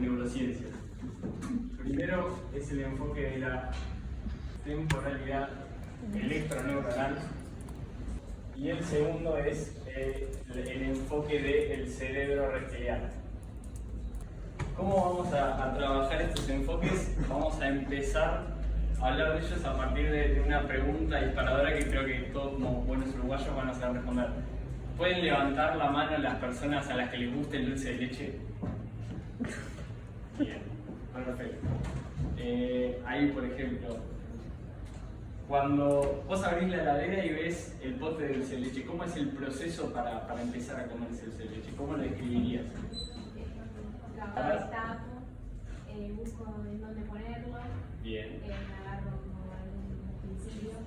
neurociencias. Primero es el enfoque de la temporalidad electroneuronal y el segundo es el enfoque del cerebro reptiliano. ¿Cómo vamos a trabajar estos enfoques? Vamos a empezar a hablar de ellos a partir de una pregunta disparadora que creo que todos como buenos uruguayos van a saber responder. ¿Pueden levantar la mano las personas a las que les gusta el dulce de leche? Bien, perfecto. Ahí, por ejemplo, cuando vos abrís la heladera y ves el pote de dulce de leche, ¿cómo es el proceso para empezar a comer ese dulce de leche? ¿Cómo lo describirías? Destapo, busco en dónde ponerlo, Bien. agarro como algún utensilio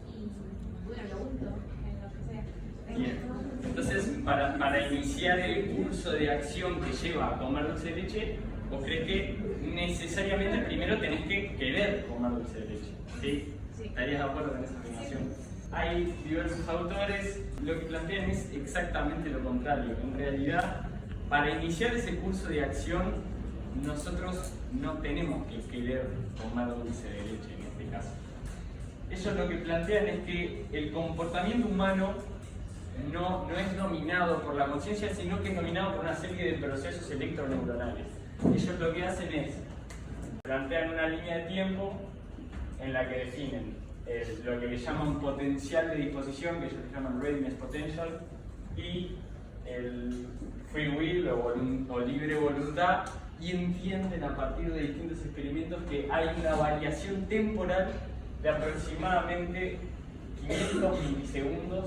y bueno, lo unto en lo que sea. Bien. Entonces, para iniciar el curso de acción que lleva a comer dulce de leche, ¿vos crees que necesariamente primero tenés que querer comer dulce de leche? ¿Sí? Sí. ¿Estarías de acuerdo con esa afirmación? Hay diversos autores, lo que plantean es exactamente lo contrario. En realidad, para iniciar ese curso de acción, nosotros no tenemos que querer comer dulce de leche en este caso. Ellos lo que plantean es que el comportamiento humano no es dominado por la conciencia, sino que es dominado por una serie de procesos electroneuronales. Ellos lo que hacen es, plantean una línea de tiempo en la que definen lo que le llaman potencial de disposición, que ellos le llaman readiness potential, y el free will o libre voluntad, y entienden a partir de distintos experimentos que hay una variación temporal de aproximadamente 500 milisegundos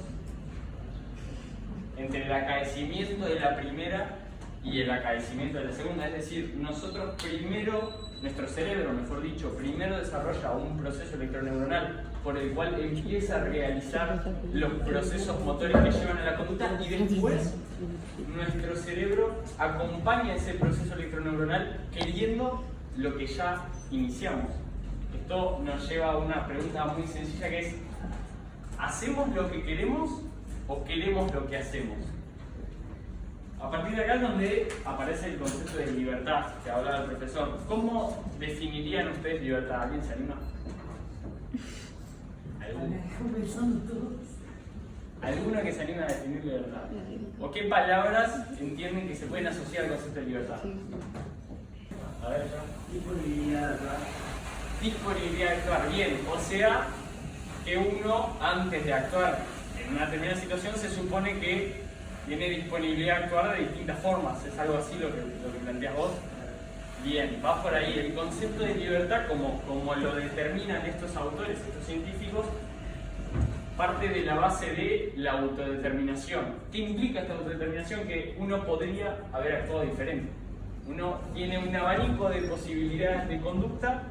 entre el acaecimiento de la primera y el acaecimiento de la segunda. Es decir, nosotros nuestro cerebro, mejor dicho, primero desarrolla un proceso electroneuronal por el cual empieza a realizar los procesos motores que llevan a la conducta, y después nuestro cerebro acompaña ese proceso electroneuronal queriendo lo que ya iniciamos. Esto nos lleva a una pregunta muy sencilla que es: ¿hacemos lo que queremos o queremos lo que hacemos? A partir de acá es donde aparece el concepto de libertad que hablaba el profesor. ¿Cómo definirían ustedes libertad? ¿Alguien se anima? ¿Alguno que se anime a definir libertad? ¿O qué palabras entienden que se pueden asociar al concepto de libertad? A ver, disponibilidad de actuar. Disponibilidad de actuar, bien. O sea, que uno, antes de actuar en una determinada situación, se supone que tiene disponibilidad de actuar de distintas formas. ¿Es algo así lo que planteas vos? Bien, va por ahí. El concepto de libertad, como lo determinan estos autores, estos científicos, parte de la base de la autodeterminación. ¿Qué implica esta autodeterminación? Que uno podría haber actuado diferente. Uno tiene un abanico de posibilidades de conducta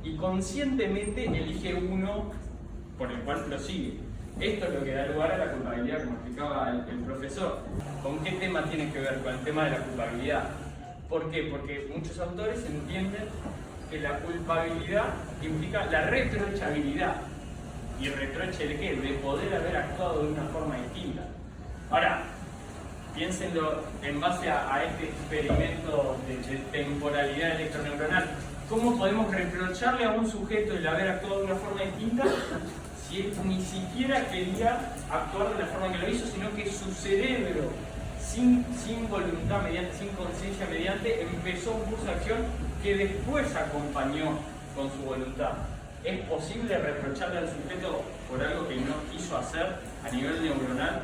y conscientemente elige uno por el cual prosigue. Esto es lo que da lugar a la culpabilidad, como explicaba el profesor. ¿Con qué tema tiene que ver? Con el tema de la culpabilidad. ¿Por qué? Porque muchos autores entienden que la culpabilidad implica la reprochabilidad. ¿Y reproche de qué? De poder haber actuado de una forma distinta. Ahora, piénsenlo en base a este experimento de temporalidad electroneuronal. ¿Cómo podemos reprocharle a un sujeto el haber actuado de una forma distinta si él ni siquiera quería actuar de la forma que lo hizo, sino que su cerebro, sin voluntad mediante, sin conciencia mediante, empezó un curso de acción que después acompañó con su voluntad? ¿Es posible reprocharle al sujeto por algo que no quiso hacer a nivel neuronal?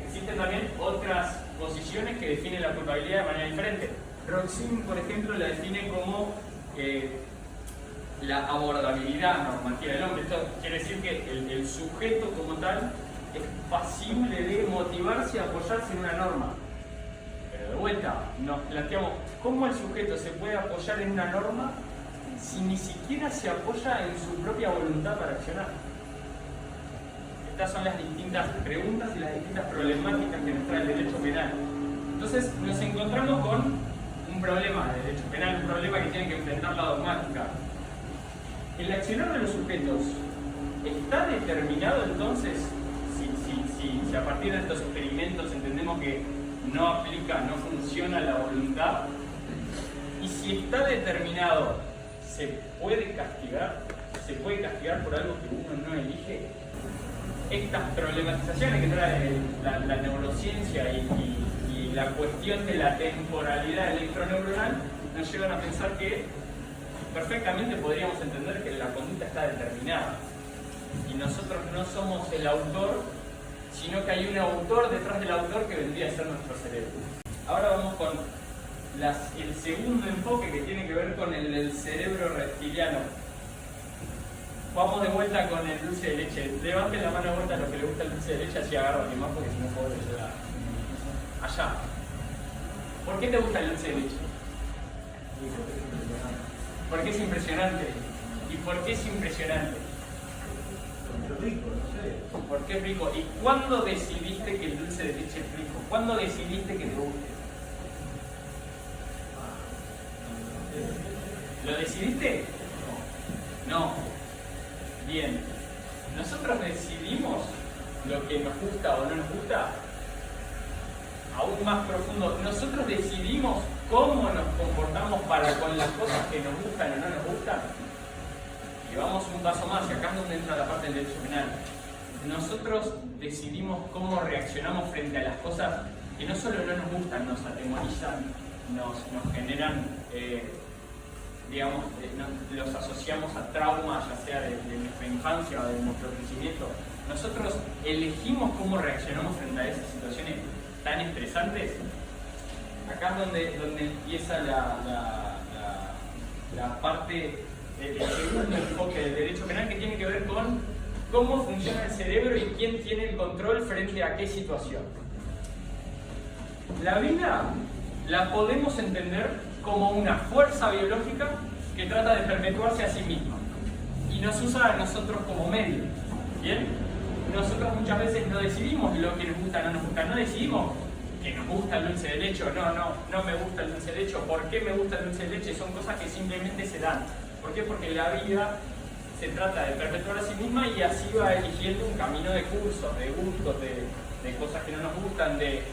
Existen también otras posiciones que definen la culpabilidad de manera diferente. Roxin, por ejemplo, la define como la abordabilidad normativa del hombre. Esto quiere decir que el sujeto como tal es pasible de motivarse y apoyarse en una norma. Pero de vuelta, nos planteamos cómo el sujeto se puede apoyar en una norma si ni siquiera se apoya en su propia voluntad para accionar. Estas son las distintas preguntas y las distintas problemáticas que nos trae el derecho penal. Entonces nos encontramos con un problema de derecho penal, un problema que tiene que enfrentar la dogmática. El accionar de los sujetos está determinado entonces, si a partir de estos experimentos entendemos que no aplica, no funciona la voluntad, si está determinado, se puede castigar por algo que uno no elige. Estas problematizaciones que trae la neurociencia y la cuestión de la temporalidad electroneuronal nos llevan a pensar que perfectamente podríamos entender que la conducta está determinada y nosotros no somos el autor, sino que hay un autor detrás del autor que vendría a ser nuestro cerebro. Ahora vamos con el segundo enfoque, que tiene que ver con el del cerebro reptiliano. Vamos de vuelta con el dulce de leche. Levanten la mano de vuelta a los que les gusta el dulce de leche, así agarro a más, porque si no puedo llevar allá. ¿Por qué te gusta el dulce de leche? Porque es impresionante. ¿Y por qué es impresionante? Porque es rico, no sé. Porque es rico. ¿Y cuándo decidiste que el dulce de leche es rico? ¿Cuándo decidiste que te guste? ¿Lo decidiste? No. Bien. ¿Nosotros decidimos lo que nos gusta o no nos gusta? Aún más profundo, ¿nosotros decidimos cómo nos comportamos con las cosas que nos gustan o no nos gustan? Y vamos un paso más, y acá es donde entra la parte del derecho penal. Nosotros decidimos cómo reaccionamos frente a las cosas que no solo no nos gustan, nos atemorizan, nos generan, los asociamos a traumas, ya sea de nuestra infancia o de nuestro crecimiento. Nosotros elegimos cómo reaccionamos frente a esas situaciones tan estresantes. Acá es donde empieza la parte del segundo enfoque del derecho penal, que tiene que ver con cómo funciona el cerebro y quién tiene el control frente a qué situación. La vida la podemos entender como una fuerza biológica que trata de perpetuarse a sí misma y nos usa a nosotros como medio. ¿Bien? Nosotros muchas veces no decidimos lo que nos gusta o no nos gusta, no decidimos que nos gusta el dulce de leche o no me gusta el dulce de leche, o por qué me gusta el dulce de leche. Son cosas que simplemente se dan. ¿Por qué? Porque la vida se trata de perpetuar a sí misma y así va eligiendo un camino de cursos, de gustos, de cosas que no nos gustan, de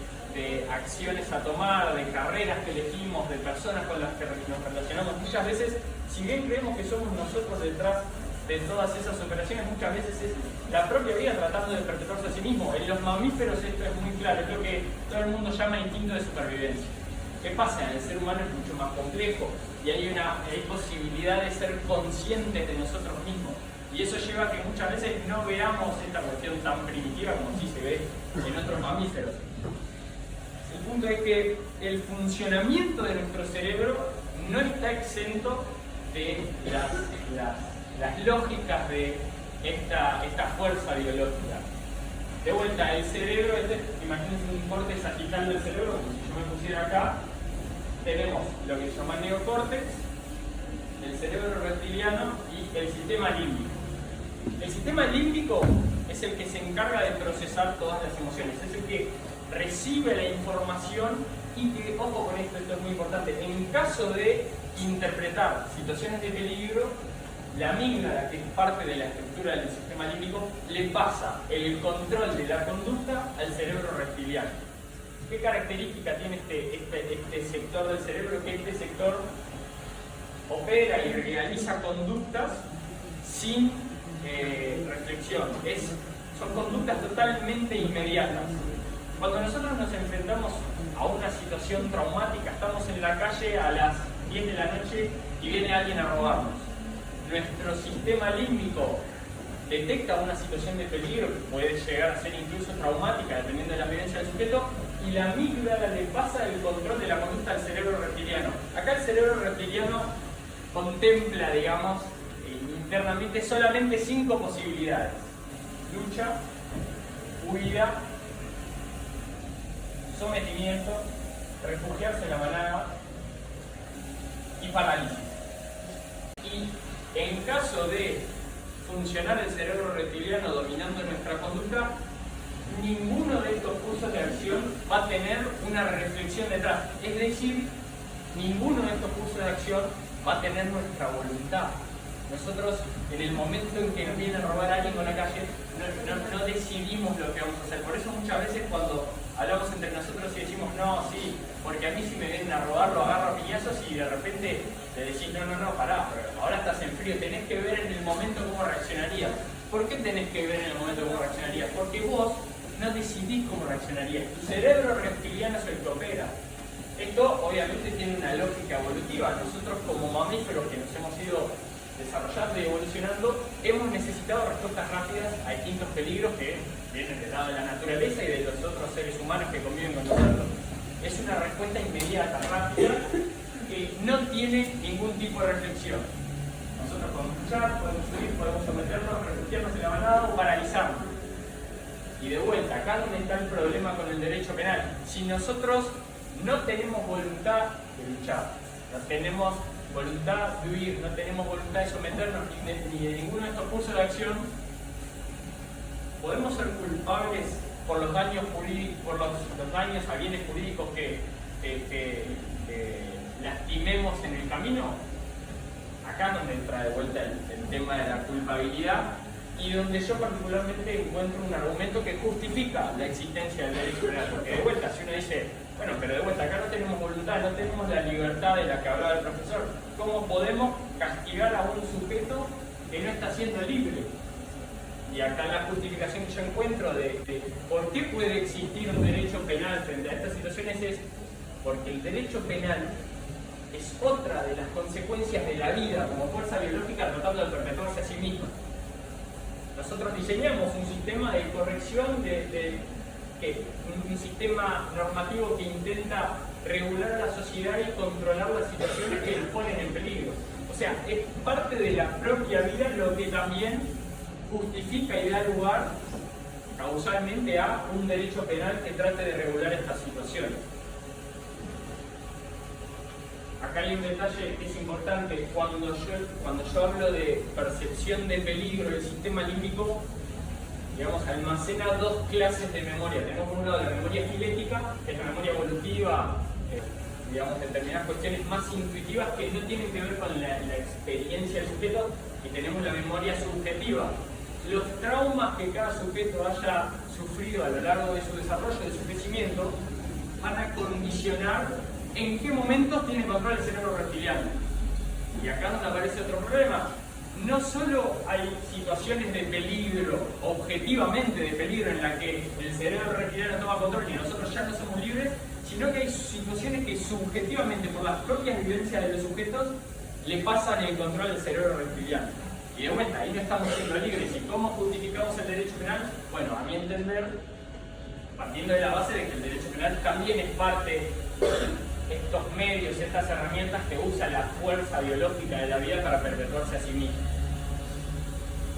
acciones a tomar, de carreras que elegimos, de personas con las que nos relacionamos. Muchas veces, si bien creemos que somos nosotros detrás de todas esas operaciones, muchas veces es la propia vida tratando de perpetuarse a sí mismo. En los mamíferos esto es muy claro, es lo que todo el mundo llama instinto de supervivencia. ¿Qué pasa? El ser humano es mucho más complejo y hay posibilidad de ser conscientes de nosotros mismos. Y eso lleva a que muchas veces no veamos esta cuestión tan primitiva como sí se ve en otros mamíferos. El punto es que el funcionamiento de nuestro cerebro no está exento de las lógicas de esta fuerza biológica. De vuelta, el cerebro, imagínense un corte sagital del cerebro, como si yo me pusiera acá. Tenemos lo que se llama neocórtex, el cerebro reptiliano y el sistema límbico. El sistema límbico es el que se encarga de procesar todas las emociones, es el que recibe la información y que, ojo con esto, esto es muy importante, en caso de interpretar situaciones de peligro, la amígdala, que es parte de la estructura del sistema límbico, le pasa el control de la conducta al cerebro reptiliano. ¿Qué característica tiene este sector del cerebro? Que este sector opera y realiza conductas sin reflexión. Son conductas totalmente inmediatas. Cuando nosotros nos enfrentamos a una situación traumática, estamos en la calle a las 10 de la noche y viene alguien a robarnos. Nuestro sistema límbico detecta una situación de peligro que puede llegar a ser incluso traumática dependiendo de la vivencia del sujeto, y la amígdala le pasa el control de la conducta al cerebro reptiliano. Acá el cerebro reptiliano contempla, digamos, internamente solamente 5 posibilidades: lucha, huida, sometimiento, refugiarse en la manada y parálisis. Y en caso de funcionar el cerebro reptiliano dominando nuestra conducta, ninguno de estos cursos de acción va a tener una reflexión detrás. Es decir, ninguno de estos cursos de acción va a tener nuestra voluntad. Nosotros, en el momento en que nos viene a robar a alguien con la calle, no decidimos lo que vamos a hacer. Por eso muchas veces cuando hablamos entre nosotros y decimos, no, sí, porque a mí si me vienen a robar lo agarro a piñazos y de repente le decís, no, pará, pero ahora estás en frío, tenés que ver en el momento cómo reaccionarías. ¿Por qué tenés que ver en el momento cómo reaccionarías? Porque vos no decidís cómo reaccionarías, tu cerebro reptiliano es el que opera. Esto obviamente tiene una lógica evolutiva. Nosotros como mamíferos que nos hemos ido desarrollando y evolucionando, hemos necesitado respuestas rápidas a distintos peligros que vienen del lado de la naturaleza y de los otros seres humanos que conviven con nosotros. Es una respuesta inmediata, rápida, que no tiene ningún tipo de reflexión. Nosotros podemos luchar, podemos huir, podemos someternos, refugiarnos en la manada o paralizarnos. Y de vuelta, acá donde está el problema con el derecho penal. Si nosotros no tenemos voluntad de luchar, no tenemos voluntad de huir, no tenemos voluntad de someternos ni de ninguno de estos cursos de acción, podemos ser culpables por los daños jurídicos, por los daños a bienes jurídicos que lastimemos en el camino. Acá es donde entra de vuelta el tema de la culpabilidad y donde yo particularmente encuentro un argumento que justifica la existencia del derecho penal, porque de vuelta, si uno dice, bueno, pero de vuelta, acá no tenemos voluntad, no tenemos la libertad de la que hablaba el profesor, ¿cómo podemos castigar a un sujeto que no está siendo libre? Y acá la justificación que yo encuentro de por qué puede existir un derecho penal frente a estas situaciones es porque el derecho penal es otra de las consecuencias de la vida como fuerza biológica tratando de perpetuarse a sí misma. Nosotros diseñamos un sistema de corrección, un sistema normativo que intenta regular a la sociedad y controlar las situaciones que nos ponen en peligro. O sea, es parte de la propia vida lo que también justifica y da lugar causalmente a un derecho penal que trate de regular estas situaciones. Acá hay un detalle que es importante. Cuando yo hablo de percepción de peligro del sistema límbico, digamos, almacena dos clases de memoria. Tenemos por un lado la memoria esquelética, que es la memoria evolutiva, digamos, determinadas cuestiones más intuitivas que no tienen que ver con la experiencia del sujeto, y tenemos la memoria subjetiva. Los traumas que cada sujeto haya sufrido a lo largo de su desarrollo, de su crecimiento, van a condicionar en qué momentos tiene control el cerebro reptiliano. Y acá nos aparece otro problema. No solo hay situaciones de peligro, objetivamente de peligro, en la que el cerebro reptiliano toma control y nosotros ya no somos libres, sino que hay situaciones que subjetivamente, por las propias vivencias de los sujetos, le pasan el control al cerebro reptiliano. Y de vuelta, ahí no estamos siendo libres. ¿Y cómo justificamos el derecho penal? Bueno, a mi entender, partiendo de la base de que el derecho penal también es parte de estos medios, estas herramientas que usa la fuerza biológica de la vida para perpetuarse a sí misma.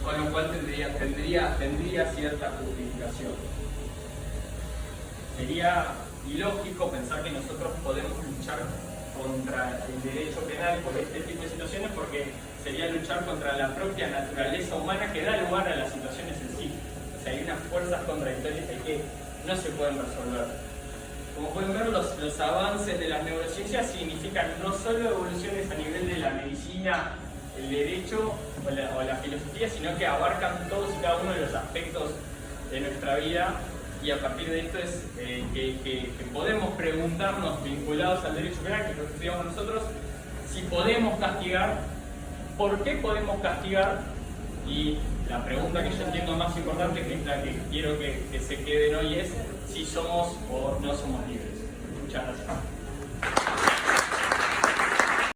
Con lo cual tendría cierta justificación. Sería ilógico pensar que nosotros podemos luchar contra el derecho penal por este tipo de situaciones, porque sería luchar contra la propia naturaleza humana que da lugar a las situaciones en sí. O sea, hay unas fuerzas contradictorias ahí que no se pueden resolver. Como pueden ver, los avances de las neurociencias significan no solo evoluciones a nivel de la medicina, el derecho o la filosofía, sino que abarcan todos y cada uno de los aspectos de nuestra vida. Y a partir de esto es que podemos preguntarnos, vinculados al derecho penal, que es lo que estudiamos nosotros, si podemos castigar, por qué podemos castigar, y la pregunta que yo entiendo más importante, que es la que quiero que se queden hoy, es si somos o no somos libres. Muchas gracias.